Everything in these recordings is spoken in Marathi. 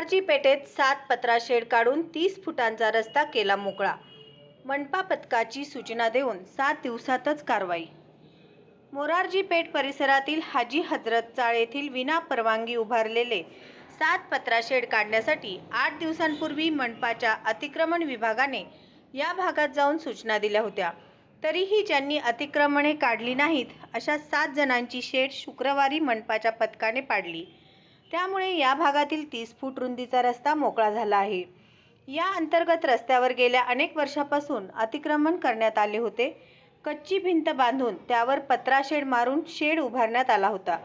मोरारजी पेठेत 7 पत्रा शेड काढून 30 फुटांचा रस्ता केला मोकळा। मनपा पथकाची सूचना देऊन 7 दिवसातच कारवाई। मोरारजी पेठ परिसरातील हाजी हजरत चाळ येथील विना परवानगी उभारलेले 7 पत्रा शेड काढण्यासाठी 8 दिवसांपूर्वी मनपाच्या अतिक्रमण विभागाने या भागात जाऊन सूचना दिल्या होत्या। तरीही ज्यांनी अतिक्रमणे काढली नाहीत अशा 7 जणांची शेड शुक्रवारी मनपाच्या पथकाने पाडली। त्यामुळे या भागातील 30 फूट रुंदीचा रस्ता मोकळा झाला आहे। या अंतर्गत रस्त्यावर गेल्या अनेक वर्षापासून अतिक्रमण करण्यात आले होते। कच्ची भिंत बांधून त्यावर पत्रा शेड मारून शेड उभारण्यात आला होता।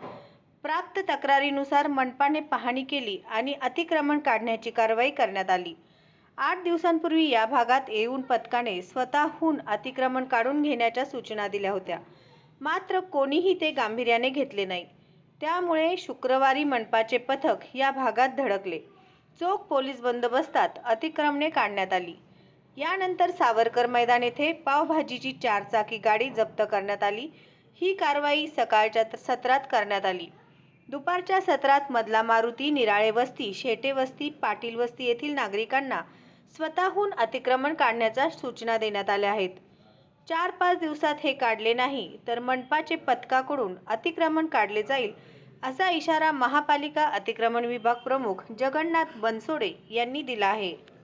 प्राप्त तक्रारीनुसार मनपाने पाहणी केली आणि अतिक्रमण काढण्याची कारवाई करण्यात आली। 8 दिवसांपूर्वी या भागात येऊन पथकाने स्वतःहून अतिक्रमण काढून घेण्याच्या सूचना दिल्या होत्या, मात्र कोणीही ते गांभीर्याने घेतले नाही। त्यामुळे शुक्रवारी मनपाचे पथक या भागात धडकले। चोख पोलीस बंदोबस्तात अतिक्रमणे काढण्यात आली। यानंतर सावरकर मैदान येथे पावभाजीची 4 चाकी गाडी जप्त करण्यात आली। ही कारवाई सकाळच्या सत्रात करण्यात आली। दुपारच्या सत्रात मधला मारुती, निराळे वस्ती, शेटे वस्ती, पाटील वस्ती येथील नागरिकांना स्वतःहून अतिक्रमण काढण्याच्या सूचना देण्यात आल्या आहेत। 4-5 दिवसात हे काढले नाही तर मनपाचे पथकाकडून अतिक्रमण काढले जाईल, असा इशारा महापालिका अतिक्रमण विभाग प्रमुख जगन्नाथ बनसोडे यांनी दिला आहे।